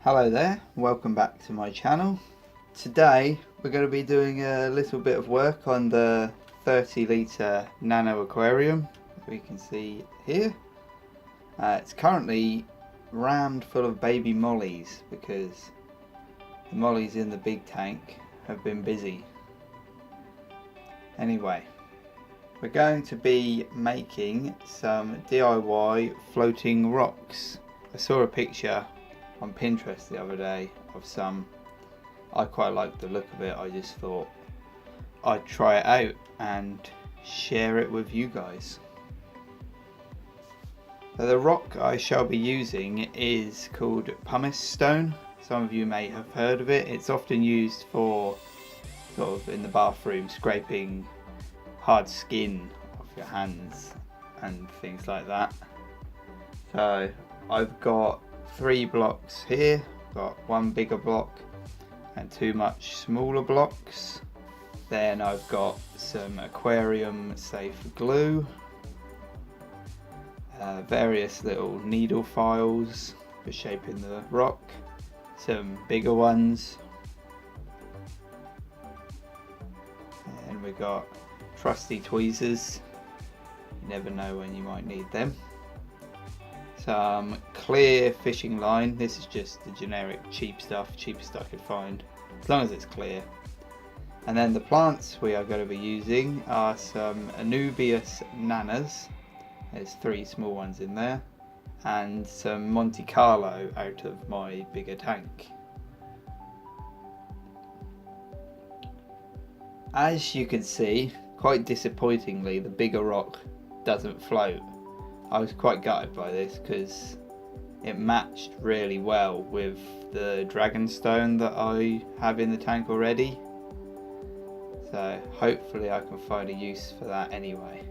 Hello there, welcome back to my channel. Today we're going to be doing a little bit of work on the 30-litre Nano aquarium that we can see here. It's currently rammed full of baby mollies because the mollies in the big tank have been busy. Anyway, we're going to be making some DIY floating rocks. I saw a picture on Pinterest the other day of some. I quite liked the look of it. I just thought I'd try it out and share it with you guys. So the rock I shall be using is called pumice stone. Some of you may have heard of it. It's often used for sort of in the bathroom, scraping hard skin off your hands and things like that. So I've got 3 blocks here. Got one bigger block and 2 much smaller blocks. Then I've got some aquarium safe glue, various little needle files for shaping the rock, some bigger ones, and we got trusty tweezers. You never know when you might need them. Some clear fishing line. This is just the generic cheap stuff, cheapest I could find, as long as it's clear. And then the plants we are going to be using are some Anubias nanas. There's 3 small ones in there, and some Monte Carlo out of my bigger tank. As you can see, quite disappointingly, the bigger rock doesn't float. I was quite gutted by this because it matched really well with the dragonstone that I have in the tank already. So hopefully I can find a use for that anyway.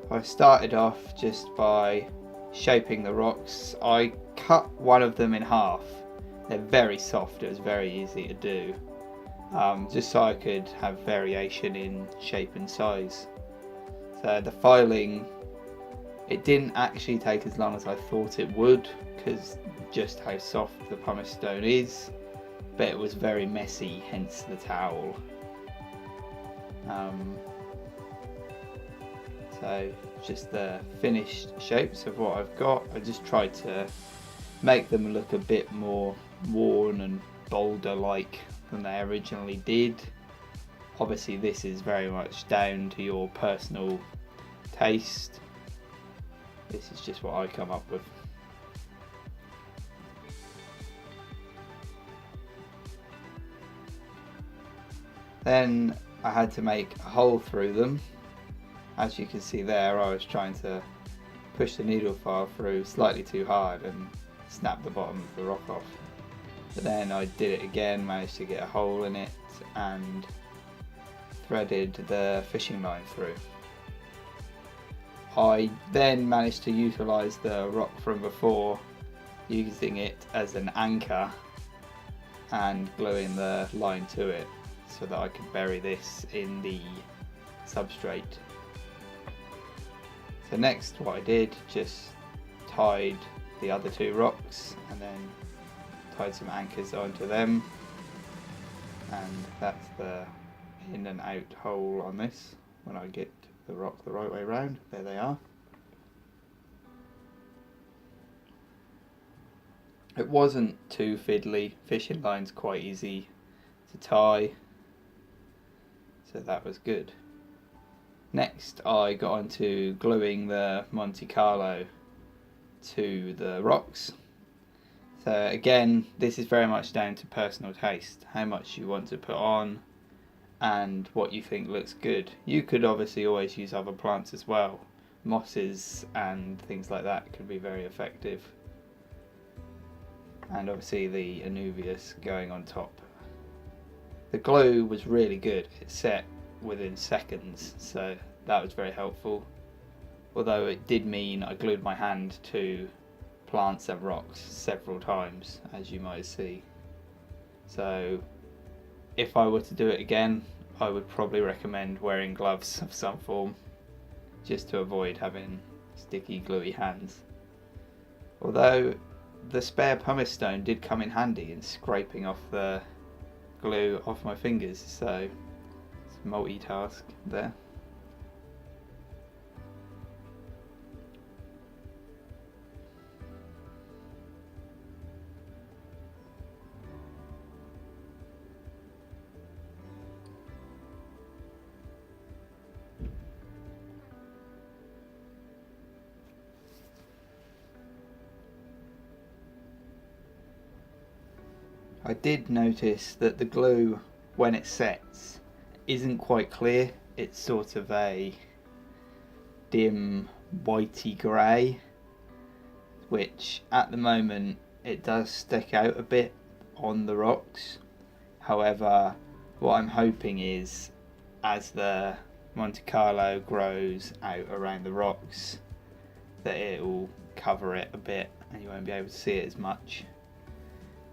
I started off just by shaping the rocks. I cut one of them in half. They're very soft, it was very easy to do. Just so I could have variation in shape and size. So the filing, it didn't actually take as long as I thought it would because just how soft the pumice stone is, but it was very messy, hence the towel. So just the finished shapes of what I've got. I just tried to make them look a bit more worn and boulder like than they originally did. Obviously this is very much down to your personal taste. This is just what I come up with. Then I had to make a hole through them. As you can see there, I was trying to push the needle file through slightly too hard and snap the bottom of the rock off. But then I did it again, managed to get a hole in it and threaded the fishing line through. I then managed to utilise the rock from before, using it as an anchor and gluing the line to it so that I could bury this in the substrate. So next what I did, just tied the other 2 rocks and then tied some anchors onto them, and that's the in and out hole on this when I get the rock the right way round. There they are. It wasn't too fiddly. Fishing line's quite easy to tie, so that was good. Next I got onto gluing the Monte Carlo to the rocks. So again, this is very much down to personal taste, how much you want to put on and what you think looks good. You could obviously always use other plants as well. Mosses and things like that could be very effective. And obviously the Anubias going on top. The glue was really good. It set within seconds, so that was very helpful. Although it did mean I glued my hand to plants and rocks several times, as you might see. So if I were to do it again, I would probably recommend wearing gloves of some form, just to avoid having sticky, gluey hands. Although the spare pumice stone did come in handy in scraping off the glue off my fingers, so it's multitask there. I did notice that the glue, when it sets, isn't quite clear. It's sort of a dim whitey grey, which at the moment it does stick out a bit on the rocks. However, what I'm hoping is as the Monte Carlo grows out around the rocks, that it will cover it a bit and you won't be able to see it as much.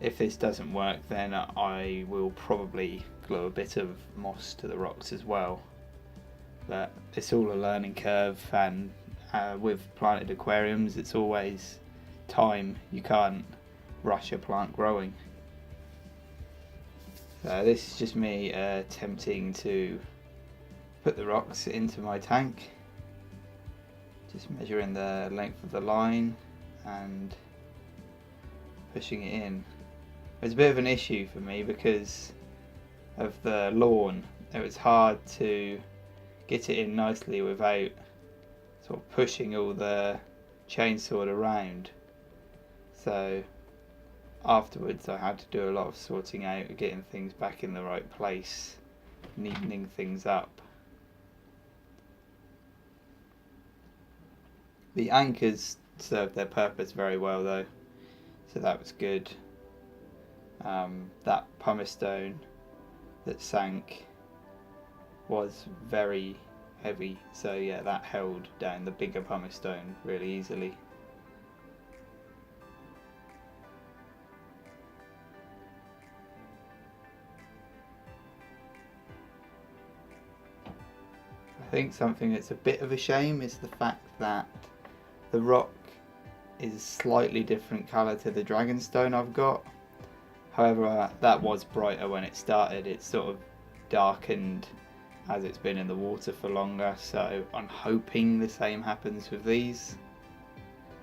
If this doesn't work, then I will probably glue a bit of moss to the rocks as well. But it's all a learning curve, and with planted aquariums it's always time. You can't rush a plant growing. So this is just me attempting to put the rocks into my tank. Just measuring the length of the line and pushing it in. It's a bit of an issue for me because of the lawn. It was hard to get it in nicely without sort of pushing all the chainsaw around. So afterwards I had to do a lot of sorting out, getting things back in the right place, neatening things up. The anchors served their purpose very well though, so that was good. That pumice stone that sank was very heavy, so yeah, that held down the bigger pumice stone really easily. I think something that's a bit of a shame is the fact that the rock is a slightly different colour to the dragonstone I've got. However, that was brighter when it started. It's sort of darkened as it's been in the water for longer, so I'm hoping the same happens with these.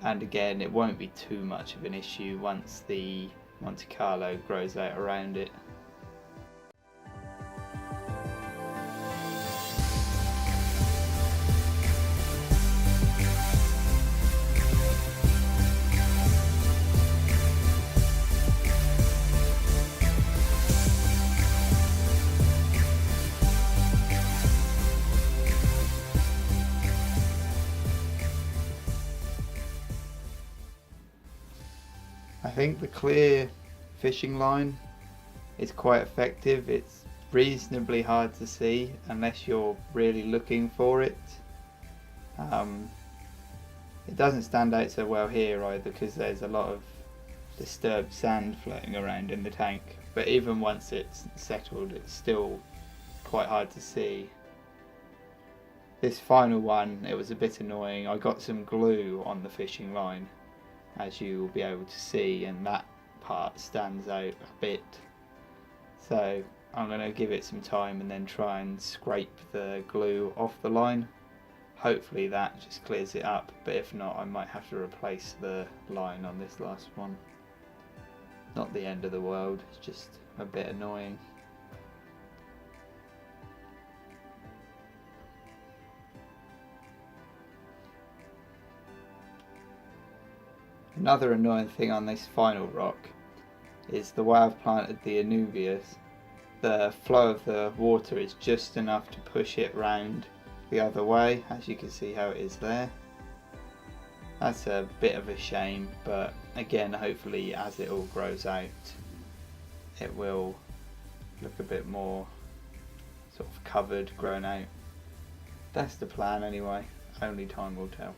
And again, it won't be too much of an issue once the Monte Carlo grows out around it. I think the clear fishing line is quite effective. It's reasonably hard to see unless you're really looking for it. It doesn't stand out so well here either because there's a lot of disturbed sand floating around in the tank, but even once it's settled it's still quite hard to see. This final one, it was a bit annoying. I got some glue on the fishing line, as you will be able to see, and that part stands out a bit. So I'm going to give it some time and then try and scrape the glue off the line. Hopefully that just clears it up, but if not I might have to replace the line on this last one. Not the end of the world, it's just a bit annoying. Another annoying thing on this final rock is the way I've planted the anubias. The flow of the water is just enough to push it round the other way, as you can see how it is there. That's a bit of a shame, but again, hopefully as it all grows out it will look a bit more sort of covered, grown out. That's the plan anyway, only time will tell.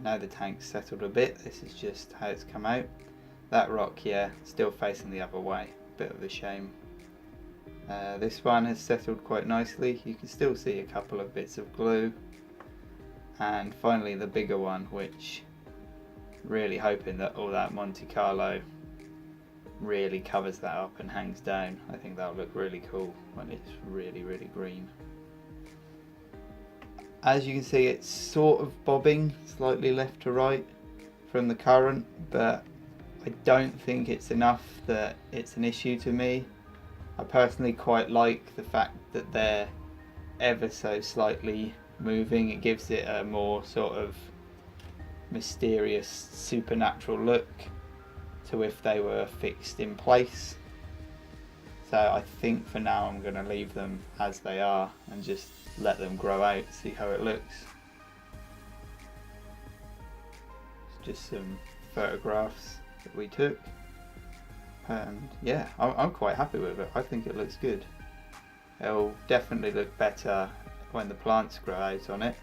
now the tank's settled a bit. This is just how it's come out. That rock here, still facing the other way, bit of a shame. This one has settled quite nicely. You can still see a couple of bits of glue. And finally the bigger one, which really hoping that all that Monte Carlo really covers that up and hangs down. I think that'll look really cool when it's really green. As you can see, it's sort of bobbing slightly left to right from the current, but I don't think it's enough that it's an issue to me. I personally quite like the fact that they're ever so slightly moving. It gives it a more sort of mysterious, supernatural look to if they were fixed in place. So I think for now I'm going to leave them as they are and just let them grow out, see how it looks. It's just some photographs that we took, and yeah, I'm quite happy with it. I think it looks good. It'll definitely look better when the plants grow out on it.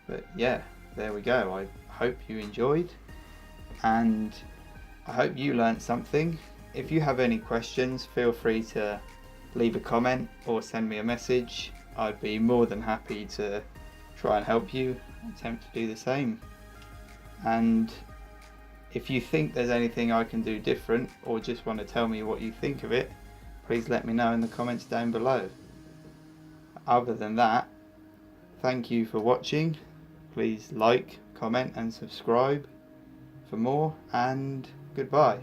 But yeah, there we go. I hope you enjoyed, and I hope you learned something. If you have any questions, feel free to leave a comment or send me a message. I'd be more than happy to try and help you attempt to do the same. And if you think there's anything I can do different, or just want to tell me what you think of it, please let me know in the comments down below. Other than that, thank you for watching. Please like, comment and subscribe for more, and goodbye.